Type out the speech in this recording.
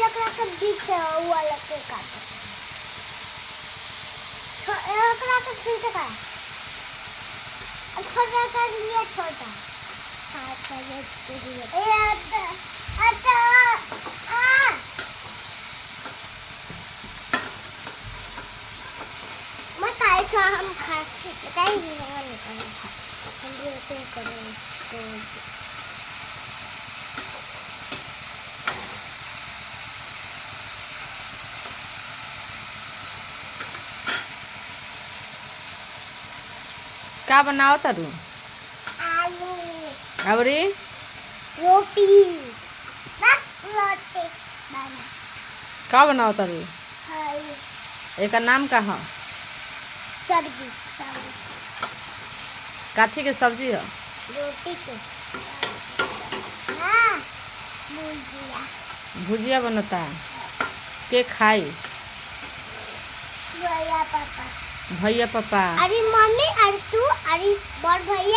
लकड़ा के बीच हुआ लकड़ी काट लकड़ा के छीलते का छोटा कर लिया छोटा हाँ छोटा ये अच्छा आ मत आए छो हम खा कहीं नहीं हम भी ऐसे करें का बनाओ तारू आलू अबरी रोटी बस रोटी बना का बनाओ तारू खाई एकर नाम का है सब्जी काठी के सब्जी है रोटी के हाँ भुजिया भुजिया बनता है के खाई भैया पापा भैया पापा अरे मम्मी और तू अरे बड़ भैया